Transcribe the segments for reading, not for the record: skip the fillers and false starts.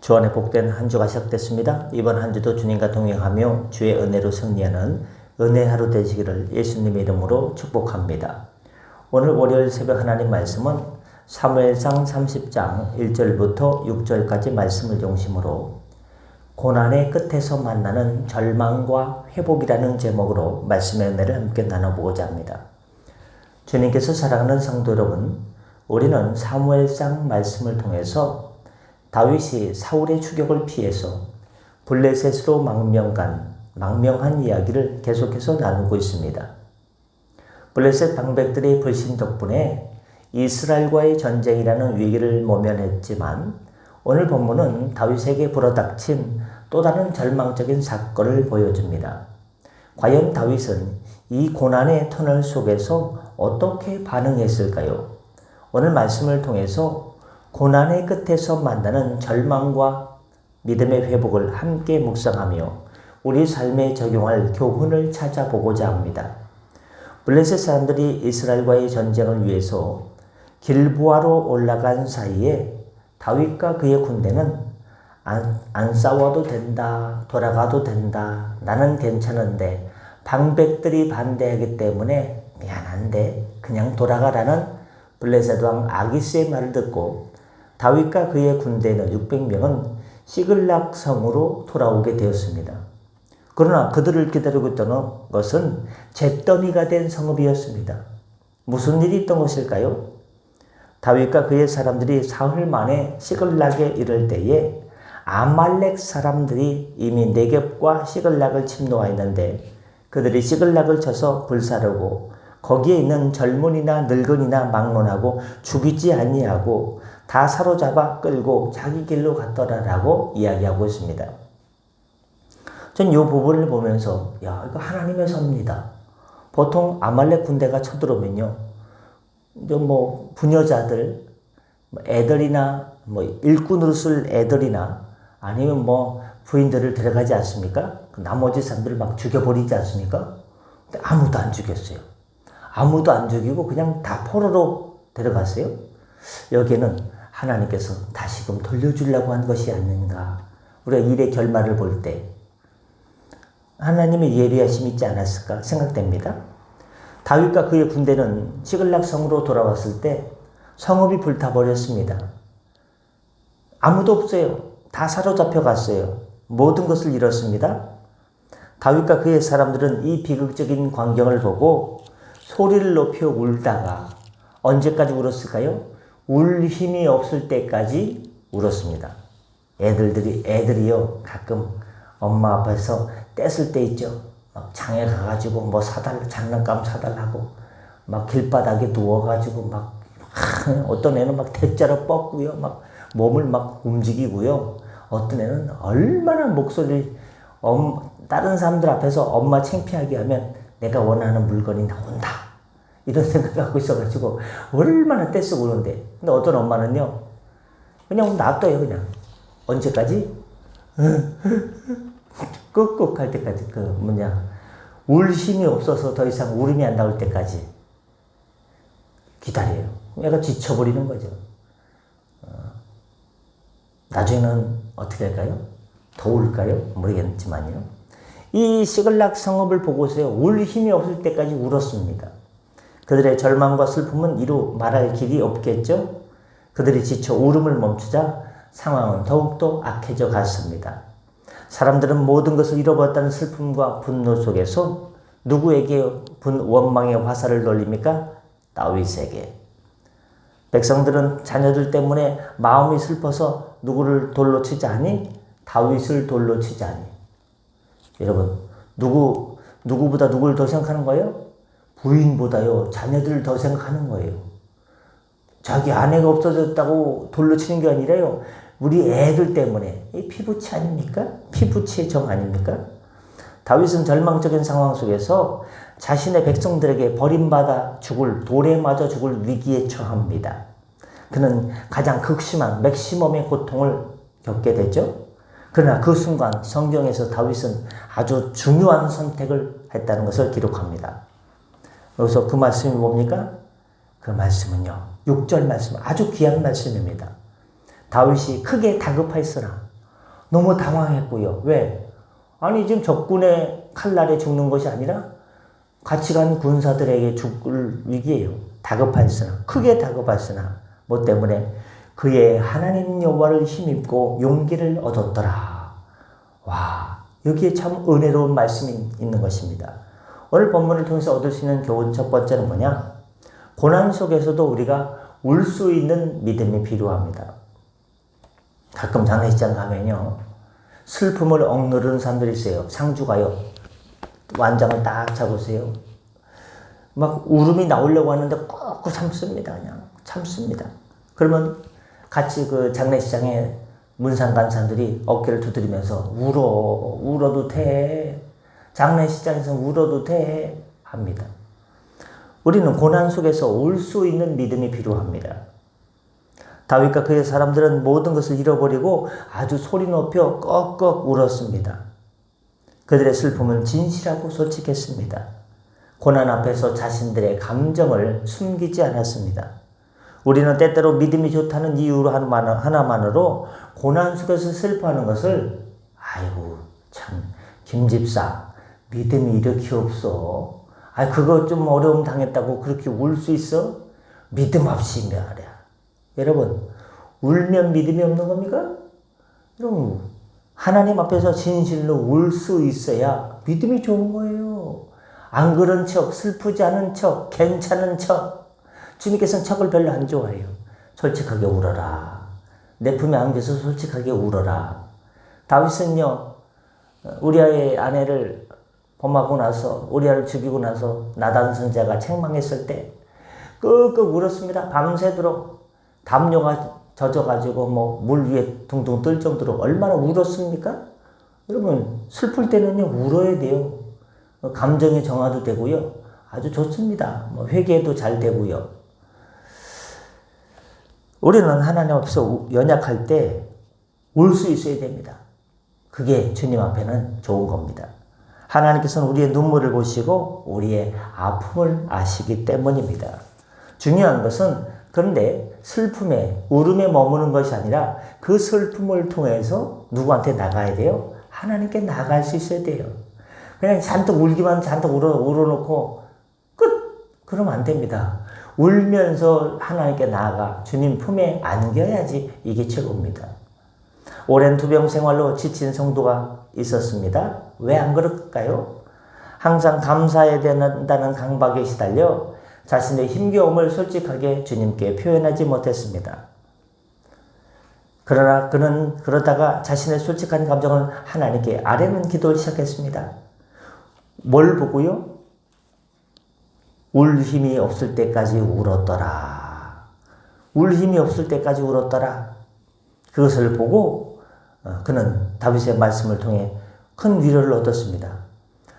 주 안에 복된 한 주가 시작됐습니다. 이번 한 주도 주님과 동행하며 주의 은혜로 승리하는 은혜 하루 되시기를 예수님의 이름으로 축복합니다. 오늘 월요일 새벽 하나님 말씀은 사무엘상 30장 1절부터 6절까지 말씀을 중심으로 고난의 끝에서 만나는 절망과 회복이라는 제목으로 말씀의 은혜를 함께 나눠보고자 합니다. 주님께서 사랑하는 성도 여러분, 우리는 사무엘상 말씀을 통해서 다윗이 사울의 추격을 피해서 블레셋으로 망명한 이야기를 계속해서 나누고 있습니다. 블레셋 방백들의 불신 덕분에 이스라엘과의 전쟁이라는 위기를 모면했지만 오늘 본문은 다윗에게 불어닥친 또 다른 절망적인 사건을 보여줍니다. 과연 다윗은 이 고난의 터널 속에서 어떻게 반응했을까요? 오늘 말씀을 통해서 고난의 끝에서 만나는 절망과 믿음의 회복을 함께 묵상하며 우리 삶에 적용할 교훈을 찾아보고자 합니다. 블레셋 사람들이 이스라엘과의 전쟁을 위해서 길보아로 올라간 사이에 다윗과 그의 군대는 안 싸워도 된다, 돌아가도 된다, 나는 괜찮은데 방백들이 반대하기 때문에 미안한데 그냥 돌아가라는 블레셋 왕 아기스의 말을 듣고 다윗과 그의 군대는 600명은 시글락 성으로 돌아오게 되었습니다. 그러나 그들을 기다리고 있던 것은 잿더미가 된 성읍이었습니다. 무슨 일이 있던 것일까요? 다윗과 그의 사람들이 사흘 만에 시글락에 이를 때에 아말렉 사람들이 이미 네겝과 시글락을 침노하였는데 그들이 시글락을 쳐서 불사르고 거기에 있는 젊은이나 늙은이나 막론하고 죽이지 아니하고 다 사로잡아 끌고 자기 길로 갔더라라고 이야기하고 있습니다. 전 이 부분을 보면서 이거 하나님의 섭니다. 보통 아말렉 군대가 쳐들어오면요, 부녀자들, 애들이나 일꾼으로 쓸 애들이나 아니면 부인들을 데려가지 않습니까? 나머지 사람들을 막 죽여버리지 않습니까? 근데 아무도 안 죽였어요. 아무도 안 죽이고 그냥 다 포로로 데려갔어요. 여기에는 하나님께서 다시금 돌려주려고 한 것이 아닌가. 우리가 일의 결말을 볼 때 하나님의 예리하심이 있지 않았을까 생각됩니다. 다윗과 그의 군대는 시글락 성으로 돌아왔을 때 성읍이 불타버렸습니다. 아무도 없어요. 다 사로잡혀 갔어요. 모든 것을 잃었습니다. 다윗과 그의 사람들은 이 비극적인 광경을 보고 소리를 높여 울다가 언제까지 울었을까요? 울 힘이 없을 때까지 울었습니다. 애들이요, 가끔 엄마 앞에서 뗐을 때 있죠. 막 장에 가가지고 장난감 사달라고 막 길바닥에 누워가지고 어떤 애는 막 대자로 뻗고요, 막 몸을 막 움직이고요. 어떤 애는 얼마나 다른 사람들 앞에서 엄마 창피하게 하면 내가 원하는 물건이 나온다, 이런 생각을 갖고 있어가지고 얼마나 떼쓰고 오는데, 근데 어떤 엄마는요 그냥 놔둬요. 그냥 언제까지? 끄끄 할 때까지, 울 힘이 없어서 더 이상 울음이 안 나올 때까지 기다려요. 얘가 지쳐버리는 거죠. 나중에는 어떻게 할까요? 더 울까요? 모르겠지만요. 이 시글락 성읍을 보고서요, 울 힘이 없을 때까지 울었습니다. 그들의 절망과 슬픔은 이루 말할 길이 없겠죠? 그들이 지쳐 울음을 멈추자 상황은 더욱더 악해져 갔습니다. 사람들은 모든 것을 잃어버렸다는 슬픔과 분노 속에서 누구에게 원망의 화살을 돌립니까? 다윗에게. 백성들은 자녀들 때문에 마음이 슬퍼서 누구를 돌로 치지 않니? 다윗을 돌로 치지 않니? 여러분, 누구보다 누구를 더 생각하는 거예요? 부인보다요, 자녀들을 더 생각하는 거예요. 자기 아내가 없어졌다고 돌로 치는 게 아니라요, 우리 애들 때문에. 이 피부치 아닙니까? 피부치의 정 아닙니까? 다윗은 절망적인 상황 속에서 자신의 백성들에게 버림받아 돌에 맞아 죽을 위기에 처합니다. 그는 가장 극심한 맥시멈의 고통을 겪게 되죠. 그러나 그 순간 성경에서 다윗은 아주 중요한 선택을 했다는 것을 기록합니다. 여기서 그 말씀이 뭡니까? 그 말씀은요, 6절 말씀, 아주 귀한 말씀입니다. 다윗이 크게 다급하였으나 너무 당황했고요. 왜? 아니 지금 적군의 칼날에 죽는 것이 아니라 같이 간 군사들에게 죽을 위기예요. 다급하였으나 크게 다급하였으나 뭐 때문에 그의 하나님 여호와를 힘입고 용기를 얻었더라. 와, 여기에 참 은혜로운 말씀이 있는 것입니다. 오늘 본문을 통해서 얻을 수 있는 교훈 첫 번째는 뭐냐? 고난 속에서도 우리가 울 수 있는 믿음이 필요합니다. 가끔 장례식장 가면요, 슬픔을 억누르는 사람들이 있어요. 상주가요, 완장을 딱 잡으세요. 막 울음이 나오려고 하는데 꾹꾹 참습니다. 그냥 참습니다. 그러면 같이 그 장례식장에 문상 간 사람들이 어깨를 두드리면서 울어도 돼. 장례식장에서 울어도 돼. 합니다. 우리는 고난 속에서 울 수 있는 믿음이 필요합니다. 다윗과 그의 사람들은 모든 것을 잃어버리고 아주 소리 높여 꺽꺽 울었습니다. 그들의 슬픔은 진실하고 솔직했습니다. 고난 앞에서 자신들의 감정을 숨기지 않았습니다. 우리는 때때로 믿음이 좋다는 이유로 하나만으로 고난 속에서 슬퍼하는 것을 아이고 참 김집사 믿음이 이렇게 없어. 그거 좀 어려움 당했다고 그렇게 울 수 있어? 믿음 없이 말이야. 여러분, 울면 믿음이 없는 겁니까? 여러분, 하나님 앞에서 진실로 울 수 있어야 믿음이 좋은 거예요. 안 그런 척, 슬프지 않은 척, 괜찮은 척. 주님께서는 척을 별로 안 좋아해요. 솔직하게 울어라. 내 품에 안겨서 솔직하게 울어라. 다윗은요, 우리아의 아내를 범하고 나서, 우리아를 죽이고 나서 나단 선지자가 책망했을 때 끄끄 울었습니다. 밤새도록 담요가 젖어가지고 물 위에 둥둥 뜰 정도로 얼마나 울었습니까? 여러분, 슬플 때는요, 울어야 돼요. 감정의 정화도 되고요. 아주 좋습니다. 회개도 잘 되고요. 우리는 하나님 앞에서 연약할 때 울 수 있어야 됩니다. 그게 주님 앞에는 좋은 겁니다. 하나님께서는 우리의 눈물을 보시고 우리의 아픔을 아시기 때문입니다. 중요한 것은 그런데 슬픔에, 울음에 머무는 것이 아니라 그 슬픔을 통해서 누구한테 나가야 돼요? 하나님께 나갈 수 있어야 돼요. 그냥 잔뜩 울기만 잔뜩 울어놓고 끝! 그러면 안 됩니다. 울면서 하나님께 나아가 주님 품에 안겨야지 이게 최고입니다. 오랜 투병 생활로 지친 성도가 있었습니다. 왜 안 그럴까요? 항상 감사해야 된다는 강박에 시달려 자신의 힘겨움을 솔직하게 주님께 표현하지 못했습니다. 그러나 그는 그러다가 자신의 솔직한 감정을 하나님께 아뢰는 기도를 시작했습니다. 뭘 보고요? 울 힘이 없을 때까지 울었더라. 울 힘이 없을 때까지 울었더라. 그것을 보고 그는 다윗의 말씀을 통해 큰 위로를 얻었습니다.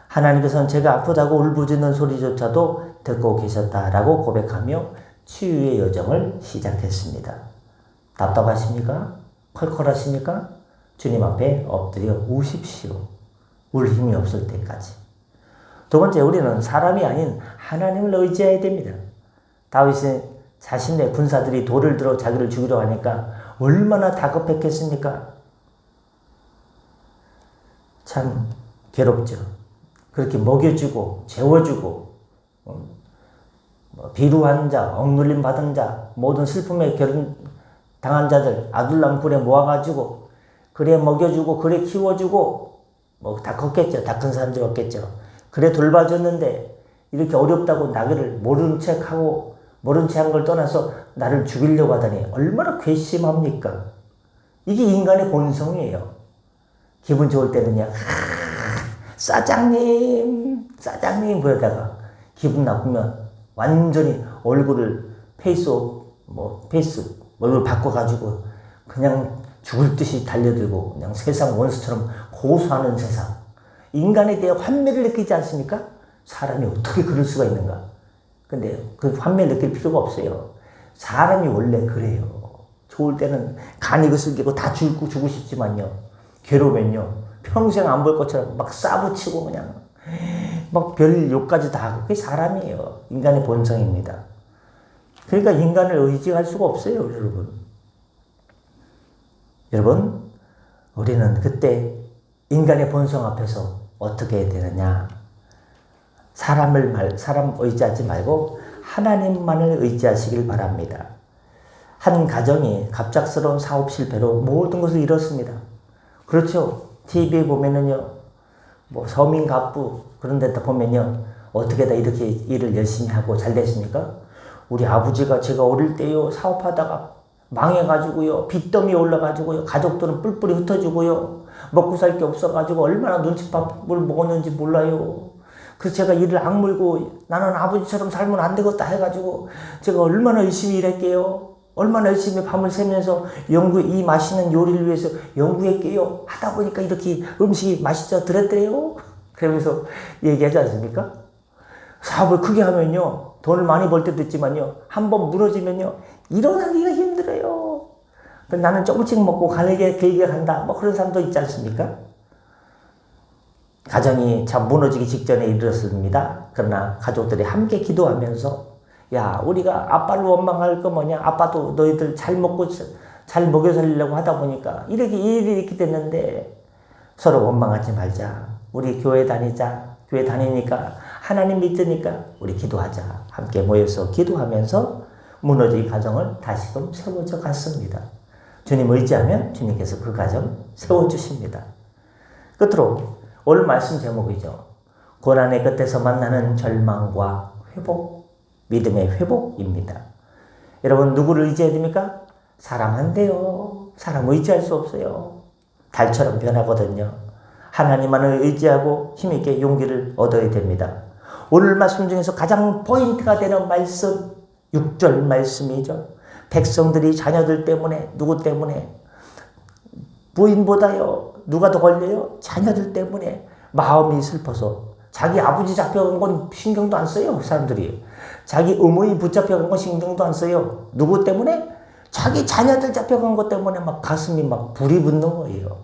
하나님께서는 제가 아프다고 울부짖는 소리조차도 듣고 계셨다라고 고백하며 치유의 여정을 시작했습니다. 답답하십니까? 컬컬하십니까? 주님 앞에 엎드려 우십시오. 울 힘이 없을 때까지. 두 번째, 우리는 사람이 아닌 하나님을 의지해야 됩니다. 다윗은 자신의 군사들이 돌을 들어 자기를 죽이려 하니까 얼마나 다급했겠습니까? 참 괴롭죠. 그렇게 먹여주고 재워주고 비루한 자, 억눌림 받은 자, 모든 슬픔에 당한 자들 아둘람 굴에 모아가지고 그래 먹여주고 그래 키워주고 다 컸겠죠. 다 큰 사람들이 없겠죠. 그래 돌봐줬는데 이렇게 어렵다고 나를 모른 척하고 모른 체 한 걸 떠나서 나를 죽이려고 하다니 얼마나 괘씸합니까? 이게 인간의 본성이에요. 기분 좋을 때는요, 사장님 그러다가 기분 나쁘면 완전히 얼굴을 얼굴 바꿔가지고 그냥 죽을 듯이 달려들고 그냥 세상 원수처럼 고소하는 세상. 인간에 대해 환멸을 느끼지 않습니까? 사람이 어떻게 그럴 수가 있는가? 근데 그 환멸 느낄 필요가 없어요. 사람이 원래 그래요. 좋을 때는 간이 그슬기고 다 죽고 싶지만요. 괴로우면요. 평생 안 볼 것처럼 막 싸붙이고 그냥 막 별 욕까지 다 하고 그게 사람이에요. 인간의 본성입니다. 그러니까 인간을 의지할 수가 없어요, 여러분. 여러분, 우리는 그때 인간의 본성 앞에서 어떻게 해야 되느냐? 사람 의지하지 말고 하나님만을 의지하시길 바랍니다. 한 가정이 갑작스러운 사업 실패로 모든 것을 잃었습니다. 그렇죠? TV에 보면은요, 뭐 서민 갑부 그런 데다 보면요, 어떻게 다 이렇게 일을 열심히 하고 잘 됐습니까? 우리 아버지가 제가 어릴 때요, 사업하다가 망해가지고요, 빚더미 올라가지고요, 가족들은 뿔뿔이 흩어지고요, 먹고 살 게 없어가지고 얼마나 눈칫밥을 먹었는지 몰라요. 그래서 제가 일을 악물고 나는 아버지처럼 살면 안 되겠다 해가지고 제가 얼마나 열심히 일했게요. 얼마나 열심히 밤을 새면서 이 맛있는 요리를 위해서 연구했게요. 하다 보니까 이렇게 음식이 맛있어졌더래요. 그러면서 얘기하지 않습니까? 사업을 크게 하면요, 돈을 많이 벌 때도 있지만요, 한번 무너지면요, 일어나기가 힘들어요. 나는 조금씩 먹고 길게 간다. 뭐 그런 사람도 있지 않습니까? 가정이 참 무너지기 직전에 이르렀습니다. 그러나 가족들이 함께 기도하면서, 야, 우리가 아빠를 원망할 거 뭐냐? 아빠도 너희들 잘 먹고 잘 먹여 살리려고 하다 보니까 일이 이렇게 됐는데 서로 원망하지 말자. 우리 교회 다니자. 교회 다니니까 하나님 믿으니까 우리 기도하자. 함께 모여서 기도하면서 무너진 가정을 다시금 세워져 갔습니다. 주님 의지하면 주님께서 그 가정 세워주십니다. 끝으로 오늘 말씀 제목이죠. 고난의 끝에서 만나는 절망과 회복, 믿음의 회복입니다. 여러분, 누구를 의지해야 됩니까? 사람 안 돼요. 사람 의지할 수 없어요. 달처럼 변하거든요. 하나님만을 의지하고 힘있게 용기를 얻어야 됩니다. 오늘 말씀 중에서 가장 포인트가 되는 말씀, 6절 말씀이죠. 백성들이 자녀들 때문에, 누구 때문에? 부인보다요, 누가 더 걸려요? 자녀들 때문에 마음이 슬퍼서. 자기 아버지 잡혀간 건 신경도 안 써요, 사람들이. 자기 어머니 붙잡혀간 건 신경도 안 써요. 누구 때문에? 자기 자녀들 잡혀간 것 때문에 막 가슴이 막 불이 붙는 거예요.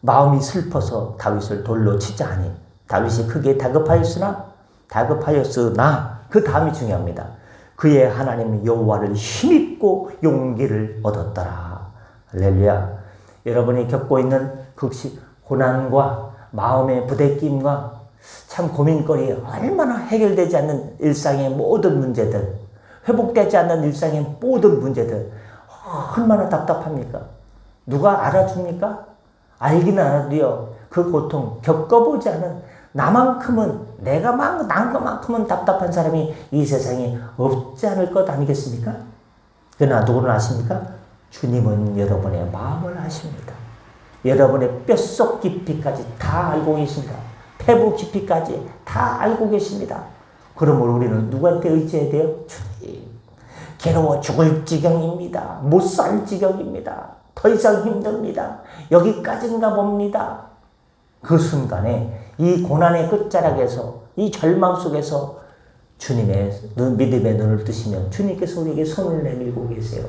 마음이 슬퍼서 다윗을 돌로 치자 하니, 다윗이 크게 다급하였으나 그 다음이 중요합니다. 그의 하나님 여호와를 힘입고 용기를 얻었더라. 할렐루야. 여러분이 겪고 있는 고난과 마음의 부대낌과 참 고민거리, 얼마나 해결되지 않는 일상의 모든 문제들, 회복되지 않는 일상의 모든 문제들, 얼마나 답답합니까? 누가 알아줍니까? 알기는 알아도요, 그 고통 겪어보지 않은 나만큼은, 난 것만큼은 답답한 사람이 이 세상에 없지 않을 것 아니겠습니까? 그러나 누구는 아십니까? 주님은 여러분의 마음을 아십니다. 여러분의 뼛속 깊이까지 다 알고 계십니다. 폐부 깊이까지 다 알고 계십니다. 그러므로 우리는 누구한테 의지해야 돼요? 주님. 괴로워 죽을 지경입니다. 못 살 지경입니다. 더 이상 힘듭니다. 여기까지인가 봅니다. 그 순간에 이 고난의 끝자락에서, 이 절망 속에서 주님의 믿음의 눈을 뜨시면 주님께서 우리에게 손을 내밀고 계세요.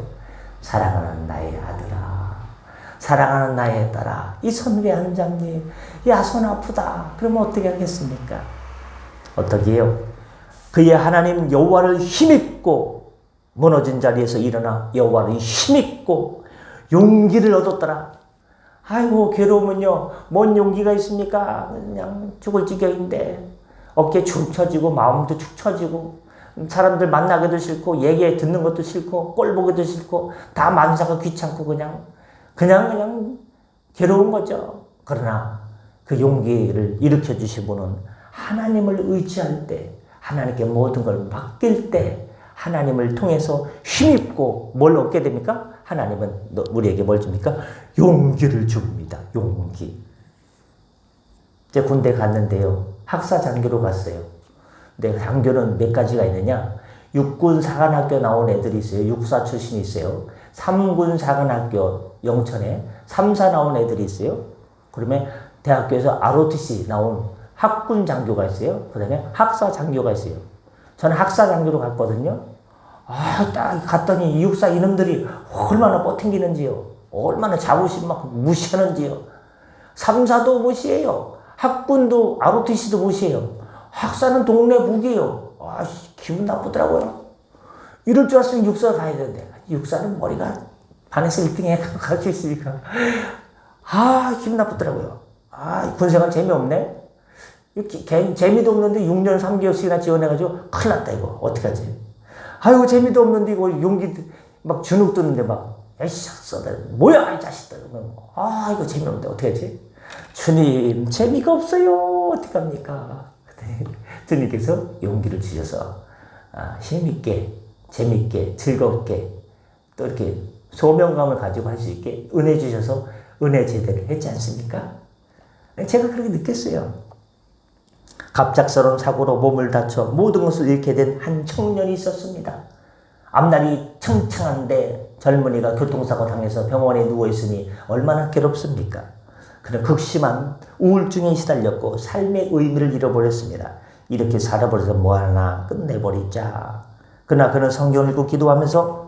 사랑하는 나의 아들아, 사랑하는 나의 딸아, 이 손 왜 안 잡니? 야, 손 아프다. 그러면 어떻게 하겠습니까? 어떻게 해요? 그의 하나님 여호와를 힘입고 무너진 자리에서 일어나 여호와를 힘입고 용기를 얻었더라. 아이고, 괴로우면요, 뭔 용기가 있습니까? 그냥 죽을 지경인데 어깨 축 처지고 마음도 축 처지고 사람들 만나기도 싫고 얘기 듣는 것도 싫고 꼴 보기도 싫고 다 만사가 귀찮고 그냥 괴로운 거죠. 그러나 그 용기를 일으켜 주신 분은 하나님을 의지할 때, 하나님께 모든 걸 맡길 때 하나님을 통해서 힘입고 뭘 얻게 됩니까? 하나님은 우리에게 뭘 줍니까? 용기를 줍니다. 용기. 이제 군대 갔는데요, 학사 장교로 갔어요. 근데 장교는 몇 가지가 있느냐? 육군 사관학교 나온 애들이 있어요. 육사 출신이 있어요. 3군 사관학교 영천에 3사 나온 애들이 있어요. 그러면 대학교에서 ROTC 나온 학군 장교가 있어요. 그 다음에 학사 장교가 있어요. 저는 학사 장교로 갔거든요. 딱 갔더니 이 육사 이놈들이 얼마나 버팅기는지요. 얼마나 자부심 막 무시하는지요. 3사도 무시해요. 학군도 ROTC도 무시해요. 학사는 동네 북이에요. 기분 나쁘더라고요. 이럴 줄 알았으면 육사 가야 되는데, 육사는 머리가 반에서 1등에 갈 수 있으니까 기분 나쁘더라고요. 군생활 재미없네? 재미도 없는데 6년 3개월씩이나 지원해가지고 큰일 났다, 이거. 어떡하지? 아이고, 재미도 없는데 이거 용기, 막 주눅 드는데 막, 에이씨, 뭐야, 이 자식들. 이거 재미없는데 어떡하지? 주님, 재미가 없어요. 어떡합니까? 주님께서 용기를 주셔서, 힘있게, 재밌게, 즐겁게, 또 이렇게 소명감을 가지고 할 수 있게 은혜 주셔서 은혜 제대를 했지 않습니까? 제가 그렇게 느꼈어요. 갑작스러운 사고로 몸을 다쳐 모든 것을 잃게 된 한 청년이 있었습니다. 앞날이 청청한데 젊은이가 교통사고 당해서 병원에 누워있으니 얼마나 괴롭습니까? 그는 극심한 우울증에 시달렸고 삶의 의미를 잃어버렸습니다. 이렇게 살아버려서 뭐하나 끝내버리자. 그러나 그는 성경을 읽고 기도하면서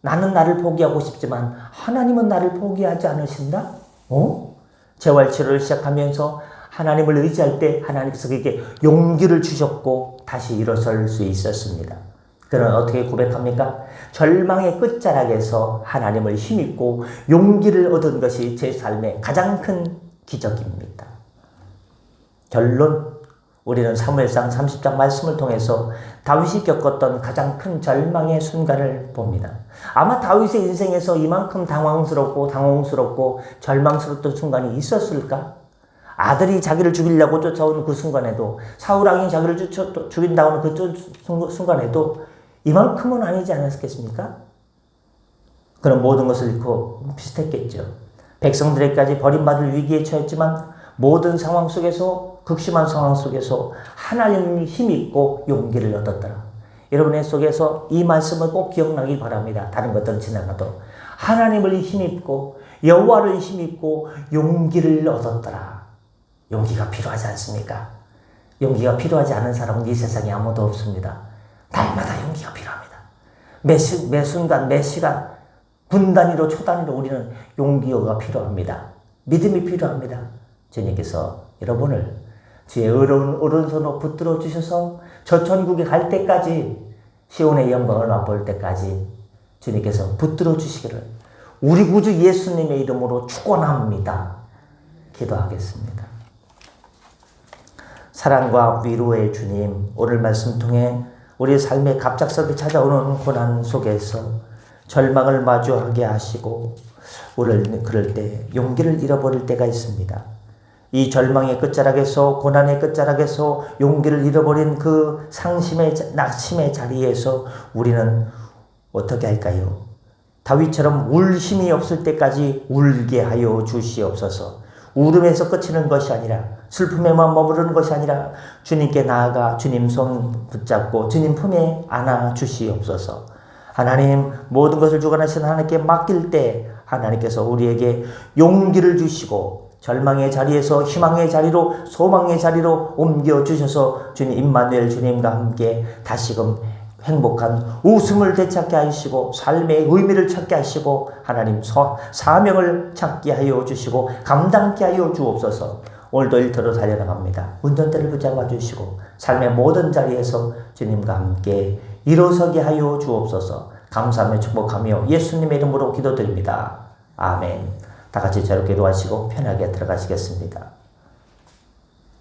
나는 나를 포기하고 싶지만 하나님은 나를 포기하지 않으신다? 재활치료를 시작하면서 하나님을 의지할 때 하나님께서 그에게 용기를 주셨고 다시 일어설 수 있었습니다. 그는 어떻게 고백합니까? 절망의 끝자락에서 하나님을 힘입고 용기를 얻은 것이 제 삶의 가장 큰 기적입니다. 결론, 우리는 사무엘상 30장 말씀을 통해서 다윗이 겪었던 가장 큰 절망의 순간을 봅니다. 아마 다윗의 인생에서 이만큼 당황스럽고 절망스러웠던 순간이 있었을까? 아들이 자기를 죽이려고 쫓아오는 그 순간에도, 사울왕이 자기를 죽인다고 하는 그 순간에도 이만큼은 아니지 않았겠습니까? 그런 모든 것을 잃고 비슷했겠죠. 백성들에게까지 버림받을 위기에 처했지만 모든 상황 속에서, 극심한 상황 속에서 하나님을 힘입고 용기를 얻었더라. 여러분의 속에서 이 말씀을 꼭 기억나길 바랍니다. 다른 것들은 지나가도. 하나님을 힘입고 여호와를 힘입고 용기를 얻었더라. 용기가 필요하지 않습니까? 용기가 필요하지 않은 사람은 이 세상에 아무도 없습니다. 날마다 용기가 필요합니다. 매 순간, 매 시간, 분 단위로, 초 단위로 우리는 용기가 필요합니다. 믿음이 필요합니다. 주님께서 여러분을 주의 오른손으로 붙들어 주셔서 저 천국에 갈 때까지, 시온의 영광을 맛볼 때까지 주님께서 붙들어 주시기를 우리 구주 예수님의 이름으로 축원합니다. 기도하겠습니다. 사랑과 위로의 주님, 오늘 말씀 통해 우리 삶에 갑작스럽게 찾아오는 고난 속에서 절망을 마주하게 하시고 우리를 그럴 때 용기를 잃어버릴 때가 있습니다. 이 절망의 끝자락에서, 고난의 끝자락에서 용기를 잃어버린 그 낙심의 자리에서 우리는 어떻게 할까요? 다윗처럼 울 힘이 없을 때까지 울게 하여 주시옵소서. 울음에서 그치는 것이 아니라, 슬픔에만 머무르는 것이 아니라 주님께 나아가 주님 손 붙잡고 주님 품에 안아 주시옵소서. 하나님, 모든 것을 주관하시는 하나님께 맡길 때 하나님께서 우리에게 용기를 주시고 절망의 자리에서 희망의 자리로, 소망의 자리로 옮겨주셔서 주님 임마누엘 주님과 함께 다시금 행복한 웃음을 되찾게 하시고 삶의 의미를 찾게 하시고 하나님 사명을 찾게 하여 주시고 감당케 하여 주옵소서. 오늘도 일터로 달려나갑니다. 운전대를 붙잡아 주시고 삶의 모든 자리에서 주님과 함께 일어서게 하여 주옵소서. 감사하며 축복하며 예수님의 이름으로 기도드립니다. 아멘. 다 같이 자유롭게 기도하시고 편하게 들어가시겠습니다.